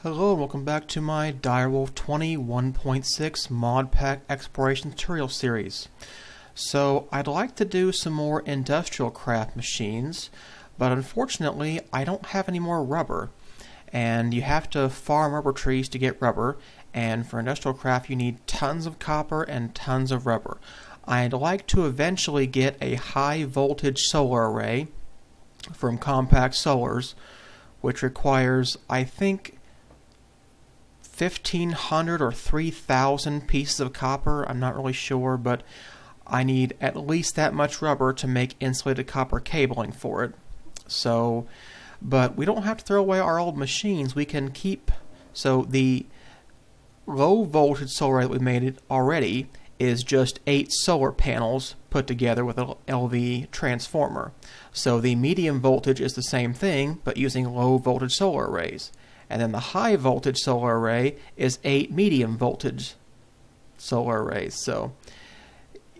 Hello and welcome back to my DireWolf 21.6 Mod Pack Exploration Tutorial Series. So I'd like to do some more industrial craft machines, but unfortunately I don't have any more rubber. And you have to farm rubber trees to get rubber, and for industrial craft you need tons of copper and tons of rubber. I'd like to eventually get a high voltage solar array from Compact Solars, which requires, I think, 1,500 or 3,000 pieces of copper. I'm not really sure, but I need at least that much rubber to make insulated copper cabling for it. So, but we don't have to throw away our old machines. We can keep, so the low voltage solar array that we made it already is just 8 solar panels put together with an LV transformer. So the medium voltage is the same thing, but using low voltage solar arrays. And then the high voltage solar array is 8 medium voltage solar arrays. So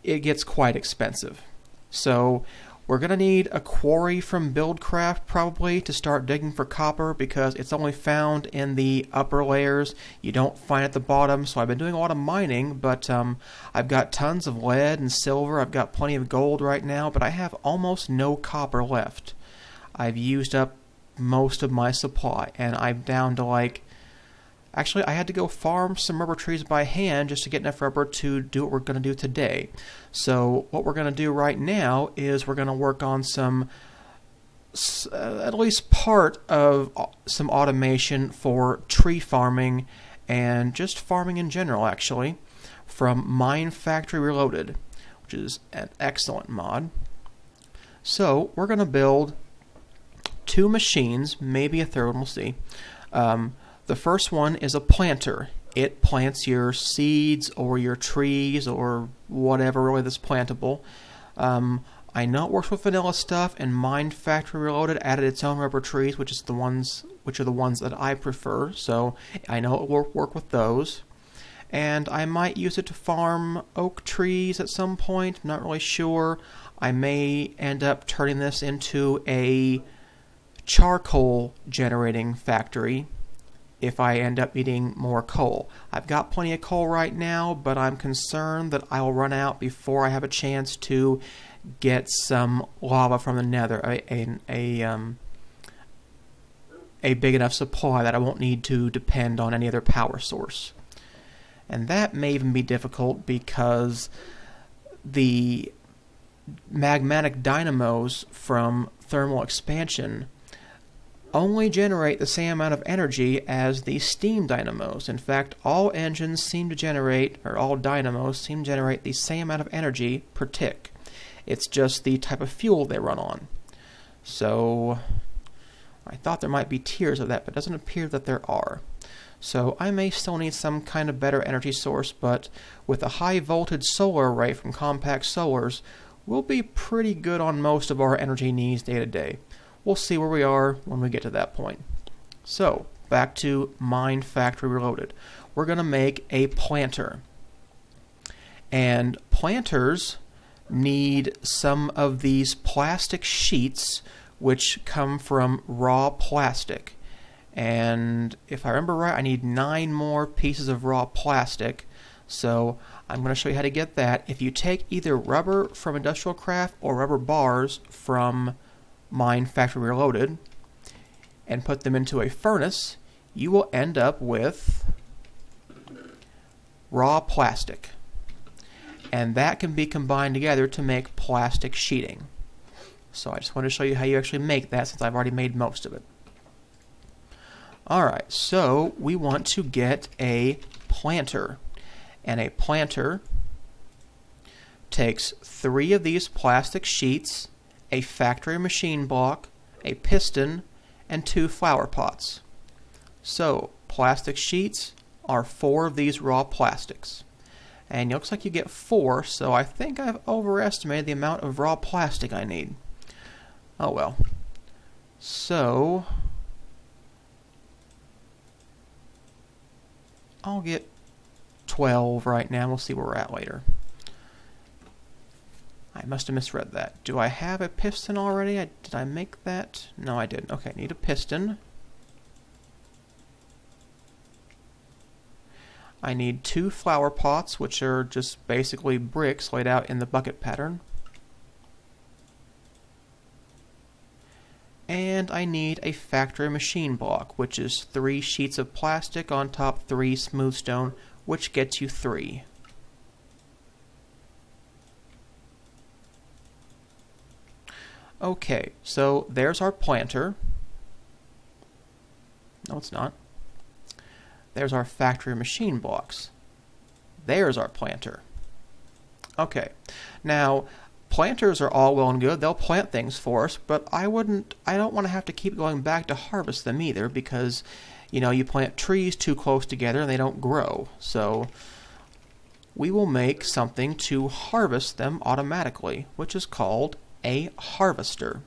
it gets quite expensive. So we're going to need a quarry from Buildcraft probably to start digging for copper, because it's only found in the upper layers. You don't find it at the bottom. So I've been doing a lot of mining, but I've got tons of lead and silver. I've got plenty of gold right now, but I have almost no copper left. I've used up most of my supply, and I'm down to actually I had to go farm some rubber trees by hand just to get enough rubber to do what we're going to do today. So what we're going to do right now is we're going to work on some at least part of some automation for tree farming and just farming in general, actually, from Minefactory Reloaded, which is an excellent mod. So we're going to build 2 machines, maybe a third one, we'll see. The first one is a planter. It plants your seeds or your trees or whatever really that's plantable. I know it works with vanilla stuff, and Minefactory Reloaded added its own rubber trees, which are the ones that I prefer. So I know it will work with those. And I might use it to farm oak trees at some point. I'm not really sure. I may end up turning this into a charcoal generating factory if I end up needing more coal. I've got plenty of coal right now, but I'm concerned that I will run out before I have a chance to get some lava from the nether, a big enough supply that I won't need to depend on any other power source. And that may even be difficult because the magmatic dynamos from thermal expansion only generate the same amount of energy as the steam dynamos. In fact, all engines seem to generate, or all dynamos seem to generate the same amount of energy per tick. It's just the type of fuel they run on. So I thought there might be tiers of that, but it doesn't appear that there are. So I may still need some kind of better energy source, but with a high voltage solar array from Compact Solars, we'll be pretty good on most of our energy needs day to day. We'll see where we are when we get to that point. So, back to Minefactory Reloaded. We're going to make a planter. And planters need some of these plastic sheets which come from raw plastic. And if I remember right, I need 9 more pieces of raw plastic. So I'm going to show you how to get that. If you take either rubber from Industrial Craft or rubber bars from Minefactory Reloaded and put them into a furnace, you will end up with raw plastic. And that can be combined together to make plastic sheeting. So I just want to show you how you actually make that, since I've already made most of it. Alright, so we want to get a planter. And a planter takes 3 of these plastic sheets, a factory machine block, a piston, and 2 flower pots. So, plastic sheets are 4 of these raw plastics. And it looks like you get 4, so I think I've overestimated the amount of raw plastic I need. Oh well. So, I'll get 12 right now. We'll see where we're at later. I must have misread that. Do I have a piston already? Did I make that? No, I didn't. Okay, need a piston. I need 2 flower pots, which are just basically bricks laid out in the bucket pattern. And I need a factory machine block, which is 3 sheets of plastic on top 3 smooth stone, which gets you 3. Okay, so there's our planter. No, it's not. There's our factory machine blocks. There's our planter. Okay, now planters are all well and good. They'll plant things for us, but I don't want to have to keep going back to harvest them either, because you plant trees too close together and they don't grow. So we will make something to harvest them automatically, which is called a harvester.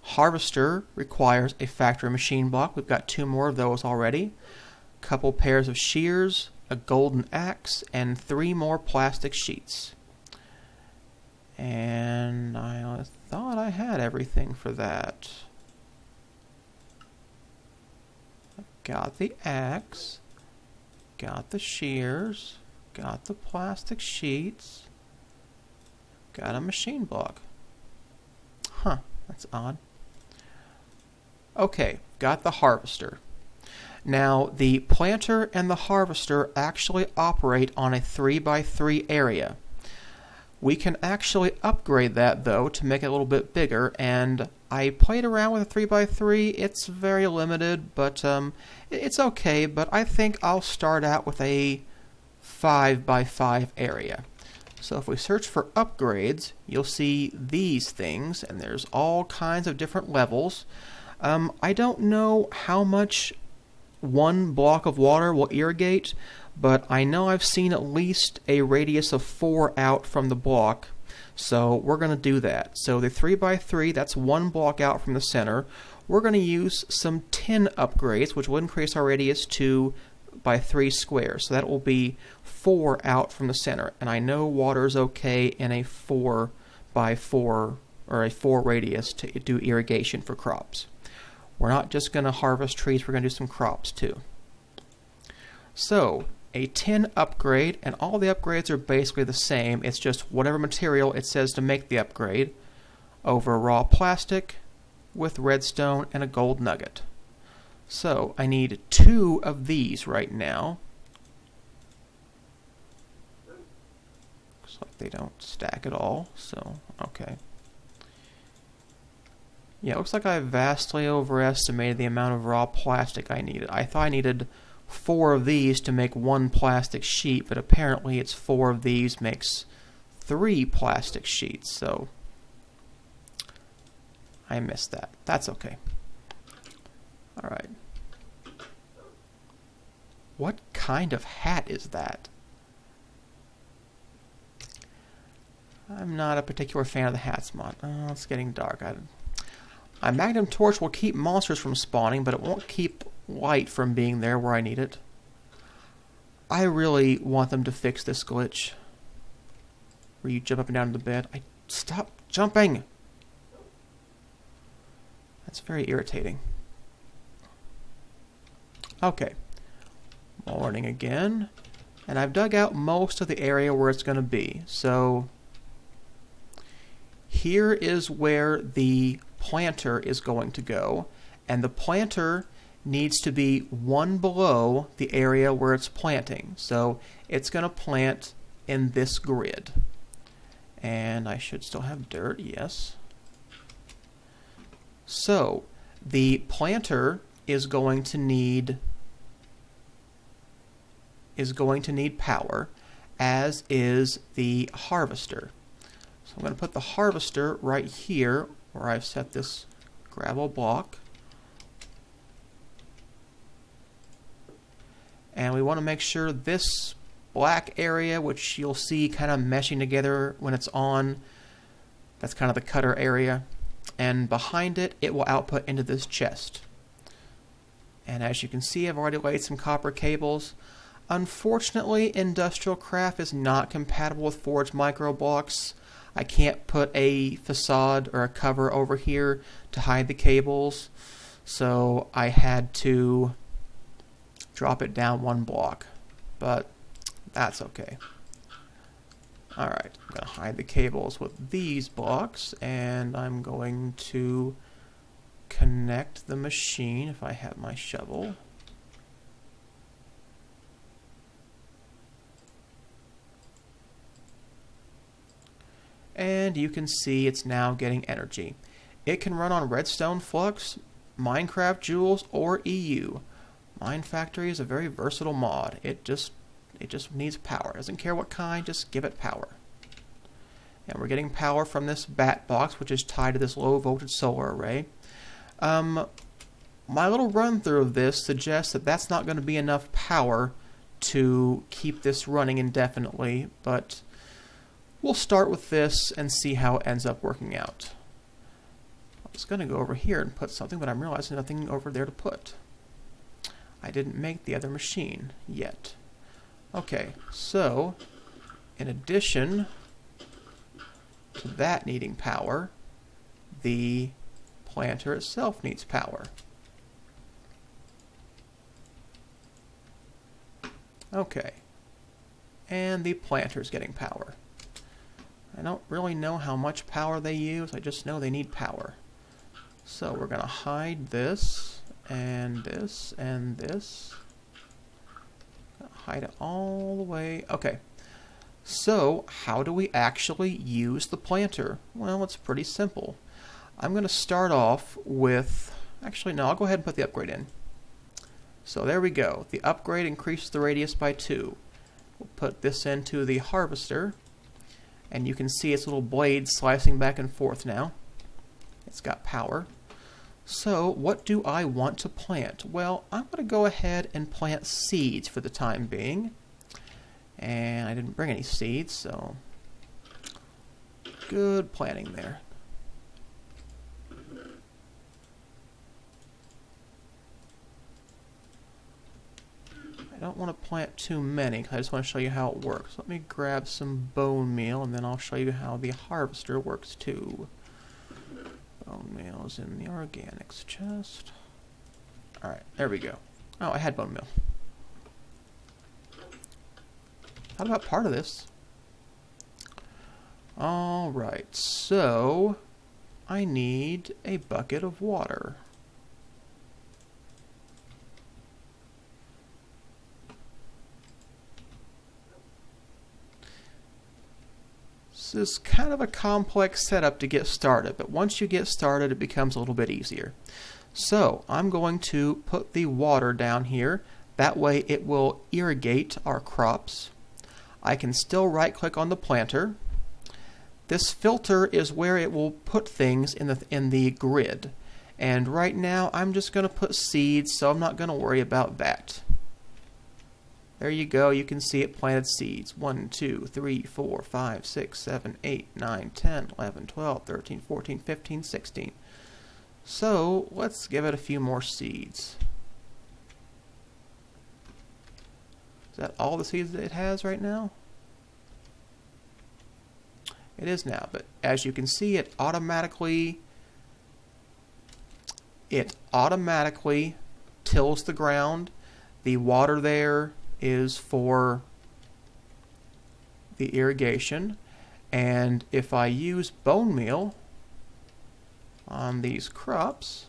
Harvester requires a factory machine block. We've got 2 more of those already. A couple pairs of shears, a golden axe, and 3 more plastic sheets. And I thought I had everything for that. Got the axe, got the shears, got the plastic sheets, got a machine block. Huh, that's odd. Okay, got the harvester. Now, the planter and the harvester actually operate on a 3x3 area. We can actually upgrade that, though, to make it a little bit bigger, and I played around with a 3x3. It's very limited, but it's okay, but I think I'll start out with a 5x5 area. So if we search for upgrades, you'll see these things, and there's all kinds of different levels. I don't know how much 1 block of water will irrigate, but I know I've seen at least a radius of 4 out from the block, so we're going to do that. So the 3x3, that's 1 block out from the center. We're going to use some tin upgrades, which will increase our radius to by 3 squares, so that will be 4 out from the center. And I know water is okay in a 4x4 or a 4 radius to do irrigation for crops. We're not just going to harvest trees, we're going to do some crops too. So, a tin upgrade, and all the upgrades are basically the same. It's just whatever material it says to make the upgrade over raw plastic with redstone and a gold nugget. So, I need 2 of these right now. Looks like they don't stack at all, so okay. Yeah, it looks like I vastly overestimated the amount of raw plastic I needed. I thought I needed 4 of these to make 1 plastic sheet, but apparently it's 4 of these makes 3 plastic sheets, so I missed that. That's okay. Alright. What kind of hat is that? I'm not a particular fan of the hats mod. Oh, it's getting dark. A magnum torch will keep monsters from spawning, but it won't keep light from being there where I need it. I really want them to fix this glitch where you jump up and down the bed. Stop jumping! That's very irritating. Okay. Morning again. And I've dug out most of the area where it's going to be. So here is where the planter is going to go, and the planter needs to be 1 below the area where it's planting. So it's going to plant in this grid. And I should still have dirt, yes. So the planter is going to need power, as is the harvester. So I'm going to put the harvester right here where I've set this gravel block. And we want to make sure this black area, which you'll see kind of meshing together when it's on, that's kind of the cutter area. And behind it, it will output into this chest. And as you can see, I've already laid some copper cables. Unfortunately, Industrial Craft is not compatible with Forge Micro Blocks. I can't put a facade or a cover over here to hide the cables, so I had to drop it down 1 block. but that's okay. Alright, I'm going to hide the cables with these blocks, and I'm going to connect the machine if I have my shovel. And you can see it's now getting energy. It can run on redstone flux, Minecraft Joules, or EU. Minefactory is a very versatile mod. It just needs power. It doesn't care what kind, just give it power. And we're getting power from this bat box, which is tied to this low voltage solar array. My little run through of this suggests that that's not going to be enough power to keep this running indefinitely, but we'll start with this and see how it ends up working out. I was going to go over here and put something, but I'm realizing nothing over there to put. I didn't make the other machine yet. Okay, so in addition to that needing power, the planter itself needs power. Okay, and the planter is getting power. I don't really know how much power they use, I just know they need power. So we're going to hide this, and this, and this. Hide it all the way. Okay, so how do we actually use the planter? Well, it's pretty simple. I'm going to start off with, actually no, I'll go ahead and put the upgrade in. So there we go. The upgrade increases the radius by 2. We'll put this into the harvester, and you can see its little blades slicing back and forth now. It's got power. So what do I want to plant? Well, I'm going to go ahead and plant seeds for the time being. And I didn't bring any seeds, so good planting there. I don't want to plant too many because I just want to show you how it works. Let me grab some bone meal and then I'll show you how the harvester works too. Bone meal is in the organics chest. Alright, there we go. Oh, I had bone meal. How about part of this? Alright, so I need a bucket of water. This is kind of a complex setup to get started, but once you get started it becomes a little bit easier. So I'm going to put the water down here, that way it will irrigate our crops. I can still right click on the planter. This filter is where it will put things in the grid, and right now I'm just going to put seeds, so I'm not going to worry about that. There you go, you can see it planted seeds. 1, 2, 3, 4, 5, 6, 7, 8, 9, 10, 11, 12, 13, 14, 15, 16. So let's give it a few more seeds. Is that all the seeds that it has right now? It is now, but as you can see it automatically tills the ground. The water there is for the irrigation, and if I use bone meal on these crops,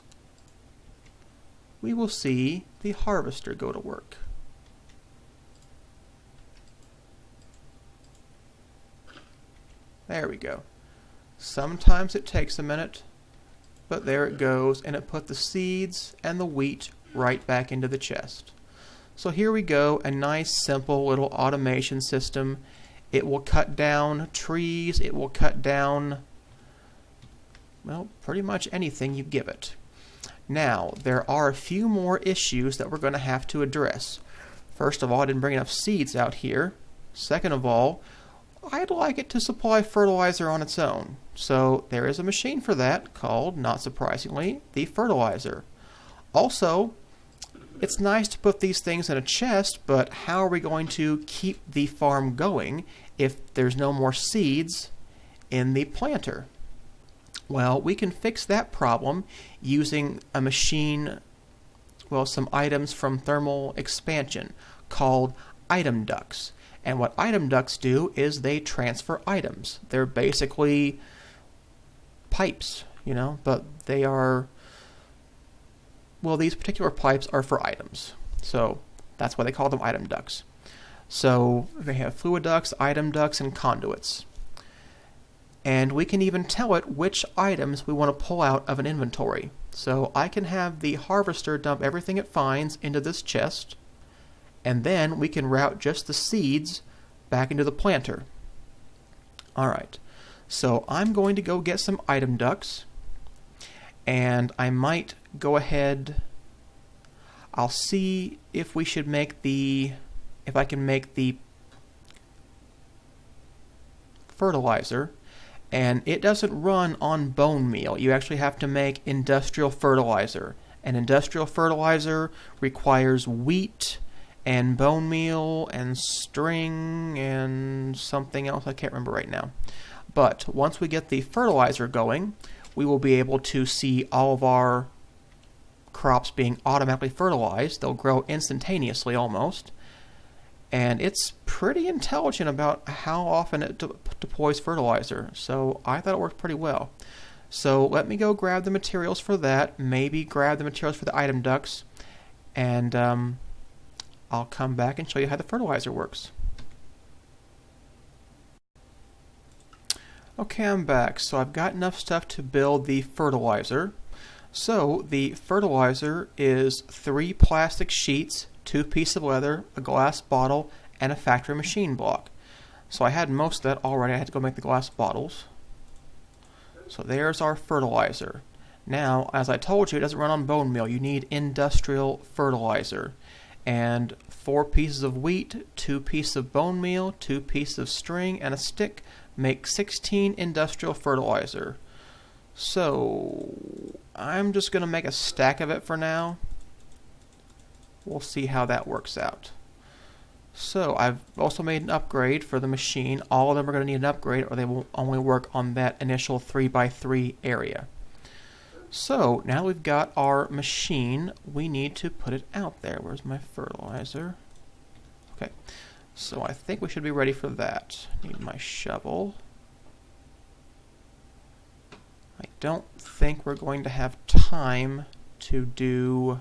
we will see the harvester go to work. There we go. Sometimes it takes a minute, but there it goes, and it put the seeds and the wheat right back into the chest. So here we go, a nice simple little automation system. It will cut down trees, it will cut down, well, pretty much anything you give it. Now, there are a few more issues that we're going to have to address. First of all, I didn't bring enough seeds out here. Second of all, I'd like it to supply fertilizer on its own. So there is a machine for that called, not surprisingly, the fertilizer. Also, it's nice to put these things in a chest, but how are we going to keep the farm going if there's no more seeds in the planter? Well, we can fix that problem using a machine, well, some items from thermal expansion called item ducts. And what item ducts do is they transfer items. They're basically pipes, you know, but they are, well, these particular pipes are for items. So that's why they call them item ducts. So they have fluid ducts, item ducts, and conduits. And we can even tell it which items we want to pull out of an inventory. So I can have the harvester dump everything it finds into this chest, and then we can route just the seeds back into the planter. Alright, so I'm going to go get some item ducts, and I might go ahead, I'll see if we should make if I can make the fertilizer. And it doesn't run on bone meal. You actually have to make industrial fertilizer. And industrial fertilizer requires wheat and bone meal and string and something else I can't remember right now. But once we get the fertilizer going, we will be able to see all of our crops being automatically fertilized. They'll grow instantaneously almost. And it's pretty intelligent about how often it deploys fertilizer, so I thought it worked pretty well. So let me go grab the materials for that, maybe grab the materials for the item ducts, and I'll come back and show you how the fertilizer works. Okay, I'm back. So I've got enough stuff to build the fertilizer. So the fertilizer is 3 plastic sheets, 2 pieces of leather, a glass bottle, and a factory machine block. So I had most of that already. I had to go make the glass bottles. So there's our fertilizer. Now, as I told you, it doesn't run on bone meal. You need industrial fertilizer. And 4 pieces of wheat, 2 pieces of bone meal, 2 pieces of string, and a stick make 16 industrial fertilizer. So I'm just going to make a stack of it for now. We'll see how that works out. So I've also made an upgrade for the machine. All of them are going to need an upgrade, or they will only work on that initial 3x3 area. So now we've got our machine, we need to put it out there. Where's my fertilizer? Okay, so I think we should be ready for that. Need my shovel. I don't think we're going to have time to do...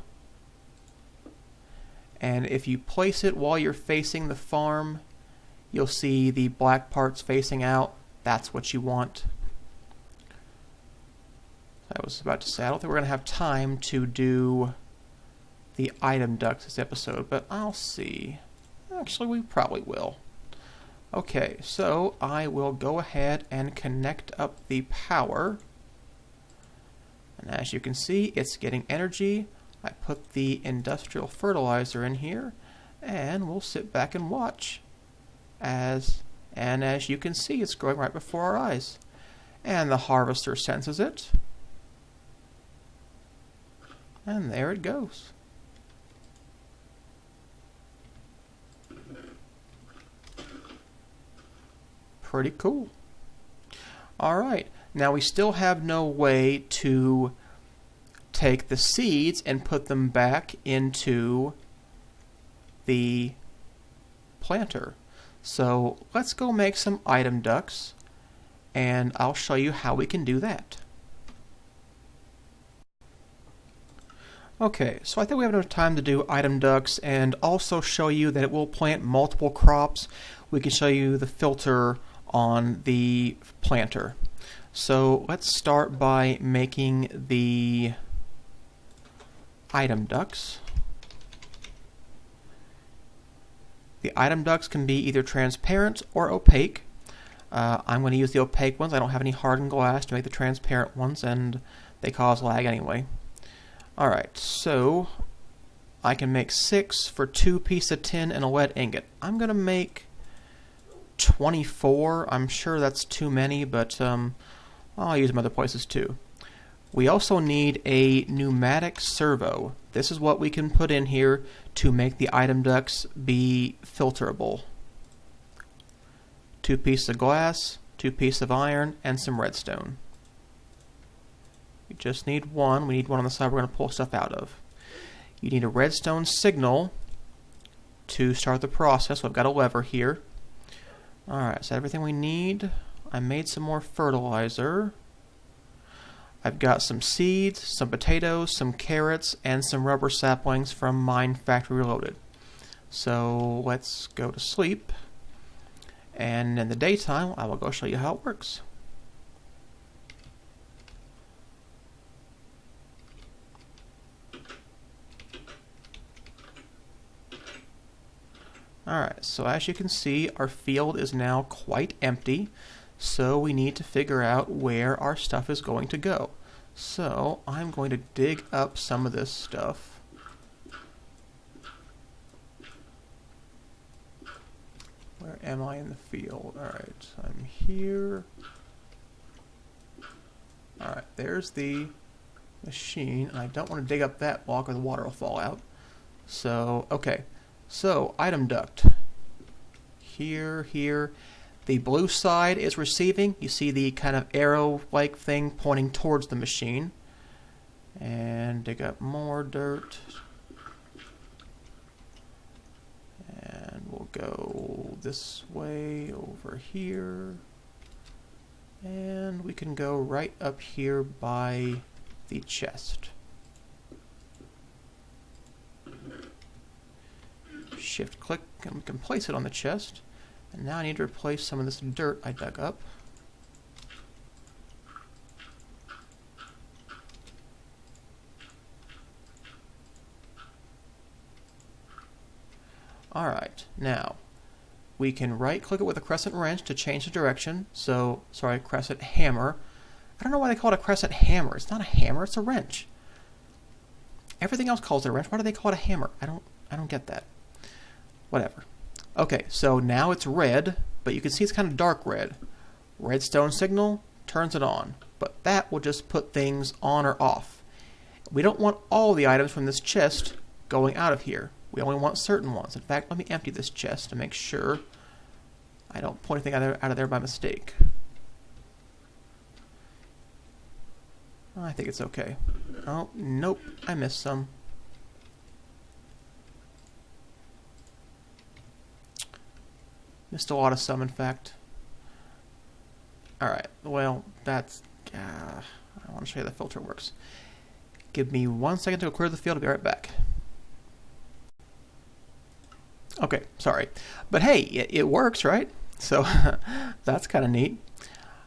And if you place it while you're facing the farm, you'll see the black parts facing out. That's what you want. I was about to say, I don't think we're going to have time to do the item ducts this episode, but I'll see. Actually, we probably will. Okay, so I will go ahead and connect up the power. And as you can see, it's getting energy. I put the industrial fertilizer in here, and we'll sit back and watch. As you can see, it's growing right before our eyes. And the harvester senses it. And there it goes. Pretty cool. Alright, now we still have no way to take the seeds and put them back into the planter. So let's go make some item ducts, and I'll show you how we can do that. Okay, so I think we have enough time to do item ducts and also show you that it will plant multiple crops. We can show you the filter on the planter. So let's start by making the item ducts. The item ducts can be either transparent or opaque. I'm going to use the opaque ones. I don't have any hardened glass to make the transparent ones, and they cause lag anyway. Alright, so I can make 6 for 2 pieces of tin and a lead ingot. I'm going to make 24. I'm sure that's too many, but I'll use them other places too. We also need a pneumatic servo. This is what we can put in here to make the item ducts be filterable. 2 pieces of glass, 2 pieces of iron, and some redstone. We just need one. We need one on the side we're going to pull stuff out of. You need a redstone signal to start the process. So I've got a lever here. Alright, so everything we need. I made some more fertilizer. I've got some seeds, some potatoes, some carrots, and some rubber saplings from Minefactory Reloaded. So let's go to sleep. And in the daytime, I will go show you how it works. Alright, so as you can see, our field is now quite empty, so we need to figure out where our stuff is going to go. So I'm going to dig up some of this stuff. Where am I in the field? Alright, I'm here. Alright, there's the machine. I don't want to dig up that block or the water will fall out. So, okay. So, item duct. Here. The blue side is receiving. You see the kind of arrow-like thing pointing towards the machine. And dig up more dirt. And we'll go this way over here. And we can go right up here by the chest. Shift click and we can place it on the chest. And now I need to replace some of this dirt I dug up. Alright, now we can right click it with a crescent wrench to change the direction. So, sorry, crescent hammer. I don't know why they call it a crescent hammer. It's not a hammer, it's a wrench. Everything else calls it a wrench. Why do they call it a hammer? I don't get that. Whatever. Okay, so now it's red, but you can see it's kind of dark red. Redstone signal turns it on, but that will just put things on or off. We don't want all the items from this chest going out of here. We only want certain ones. In fact, let me empty this chest to make sure I don't put anything out of there by mistake. I think it's okay. Oh, nope, I missed some. Missed a lot of some, in fact. Alright, well, that's... I want to show you how the filter works. Give me 1 second to clear the field. I'll be right back. Okay, sorry. But hey, it works, right? So, that's kind of neat.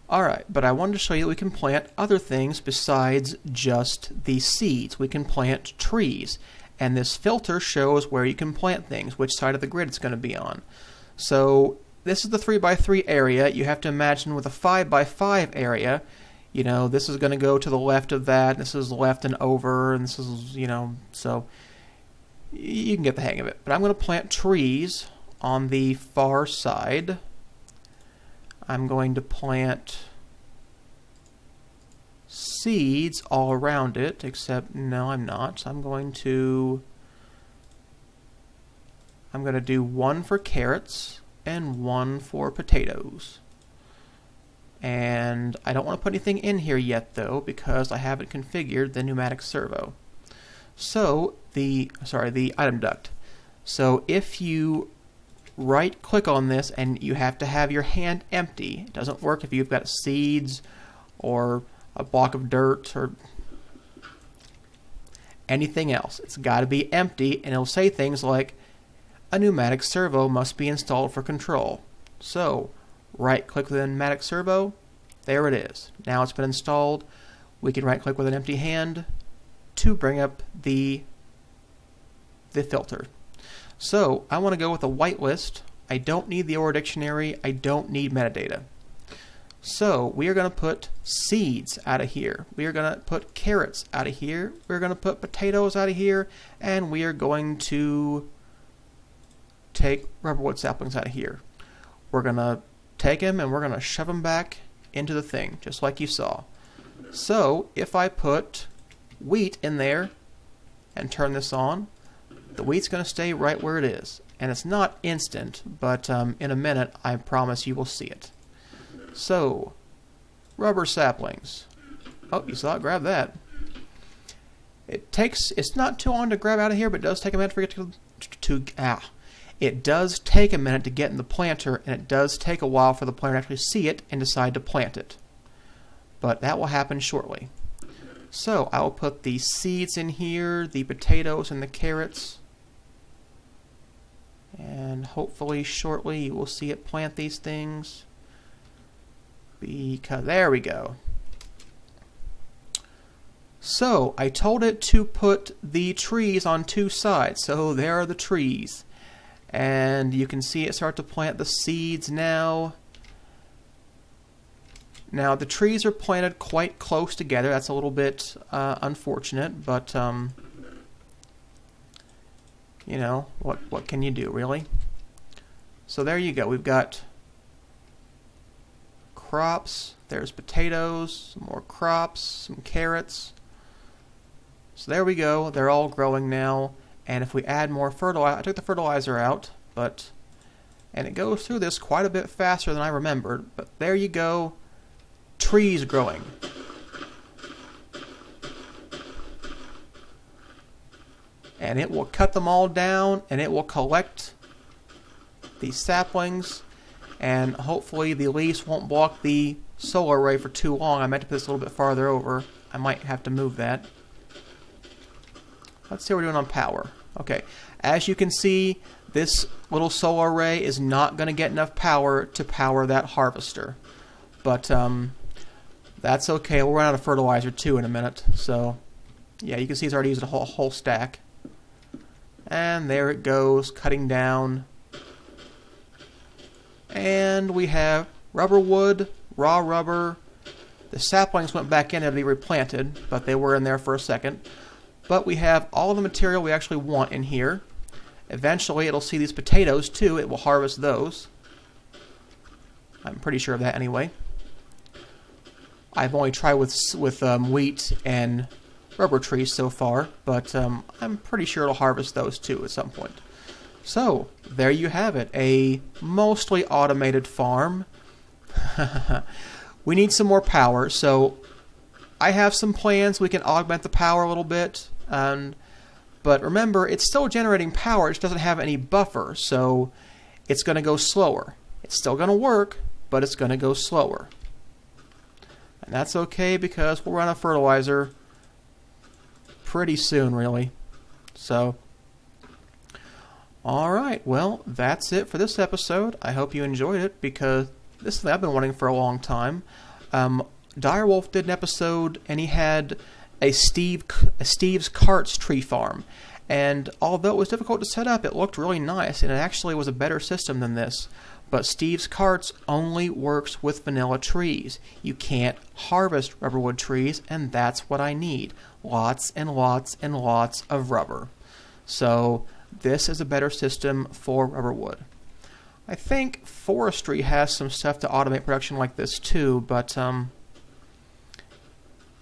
Alright, but I wanted to show you that we can plant other things besides just the seeds. We can plant trees. And this filter shows where you can plant things, which side of the grid it's going to be on. So this is the 3x3 area. You have to imagine with a 5x5 area, you know, this is going to go to the left of that, this is left and over, and this is, you know, so you can get the hang of it. But I'm going to plant trees on the far side. I'm going to plant seeds all around it, except no, I'm not. So I'm going to do one for carrots and one for potatoes. And I don't want to put anything in here yet though, because I haven't configured the pneumatic servo. So the item duct. So if you right click on this, and you have to have your hand empty. It doesn't work if you've got seeds or a block of dirt or anything else. It's got to be empty, and it'll say things like, a pneumatic servo must be installed for control. So, right click with the pneumatic servo, there it is. Now it's been installed. We can right click with an empty hand to bring up the filter. So, I want to go with a whitelist. I don't need the OR dictionary. I don't need metadata. So, we are going to put seeds out of here. We are going to put carrots out of here. We're going to put potatoes out of here. And we are going to take rubberwood saplings out of here. We're going to take them and we're going to shove them back into the thing, just like you saw. So, if I put wheat in there and turn this on, the wheat's going to stay right where it is. And it's not instant, but in a minute, I promise you will see it. So, rubber saplings. Oh, you saw it, grab that. It's not too long to grab out of here, but it does take a minute for it It does take a minute to get in the planter, and it does take a while for the planter to actually see it and decide to plant it. But that will happen shortly. So I will put the seeds in here, the potatoes and the carrots. And hopefully shortly you will see it plant these things. Because there we go. So I told it to put the trees on two sides. So there are the trees. And you can see it start to plant the seeds now. Now the trees are planted quite close together. That's a little bit unfortunate, but you know, what can you do, really? So there you go. We've got crops. There's potatoes, some more crops, some carrots. So there we go. They're all growing now. And if we add more fertilizer, I took the fertilizer out, and it goes through this quite a bit faster than I remembered. But there you go. Trees growing. And it will cut them all down, and it will collect the saplings, and hopefully the leaves won't block the solar array for too long. I meant to put this a little bit farther over. I might have to move that. Let's see what we're doing on power. Okay, as you can see, this little solar array is not going to get enough power to power that harvester. But that's okay. We'll run out of fertilizer too in a minute. So yeah, you can see it's already used a whole stack. And there it goes, cutting down. And we have rubber wood, raw rubber. The saplings went back in to be replanted, but they were in there for a second. But we have all the material we actually want in here. Eventually it'll see these potatoes too. It will harvest those. I'm pretty sure of that anyway. I've only tried with wheat and rubber trees so far, but I'm pretty sure it'll harvest those too at some point. So there you have it, a mostly automated farm. We need some more power, so I have some plans. We can augment the power a little bit, but remember, it's still generating power. It just doesn't have any buffer, so it's going to go slower. It's still going to work, but it's going to go slower. And that's okay because we'll run out of fertilizer pretty soon, really. So, alright, well, that's it for this episode. I hope you enjoyed it because this is something I've been wanting for a long time. DireWolf did an episode and he had a Steve's Carts tree farm. And although it was difficult to set up, it looked really nice and it actually was a better system than this. But Steve's Carts only works with vanilla trees. You can't harvest rubberwood trees, and that's what I need. Lots and lots and lots of rubber. So this is a better system for rubberwood. I think forestry has some stuff to automate production like this too, but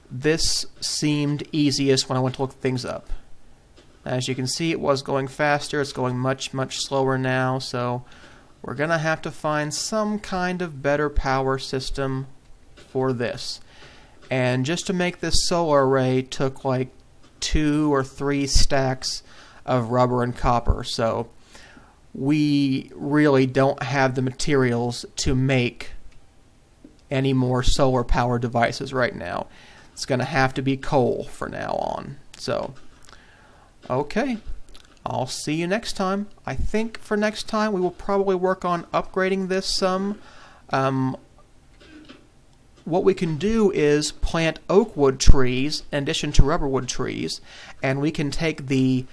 this seemed easiest when I went to look things up. As you can see, it was going faster. It's going much, much slower now, so we're going to have to find some kind of better power system for this. And just to make this solar array took like 2 or 3 stacks of rubber and copper, so we really don't have the materials to make any more solar power devices right now. It's going to have to be coal for now on. So, okay. I'll see you next time. I think for next time we will probably work on upgrading this some. What we can do is plant oak wood trees in addition to rubberwood trees, and we can take the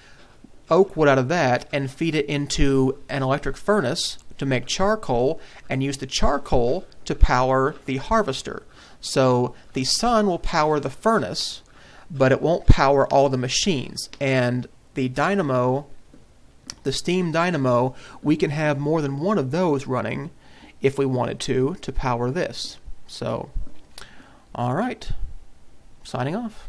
oak wood out of that and feed it into an electric furnace to make charcoal and use the charcoal to power the harvester. So the sun will power the furnace, but it won't power all the machines. And the dynamo, the steam dynamo, we can have more than one of those running if we wanted to power this. So, alright, signing off.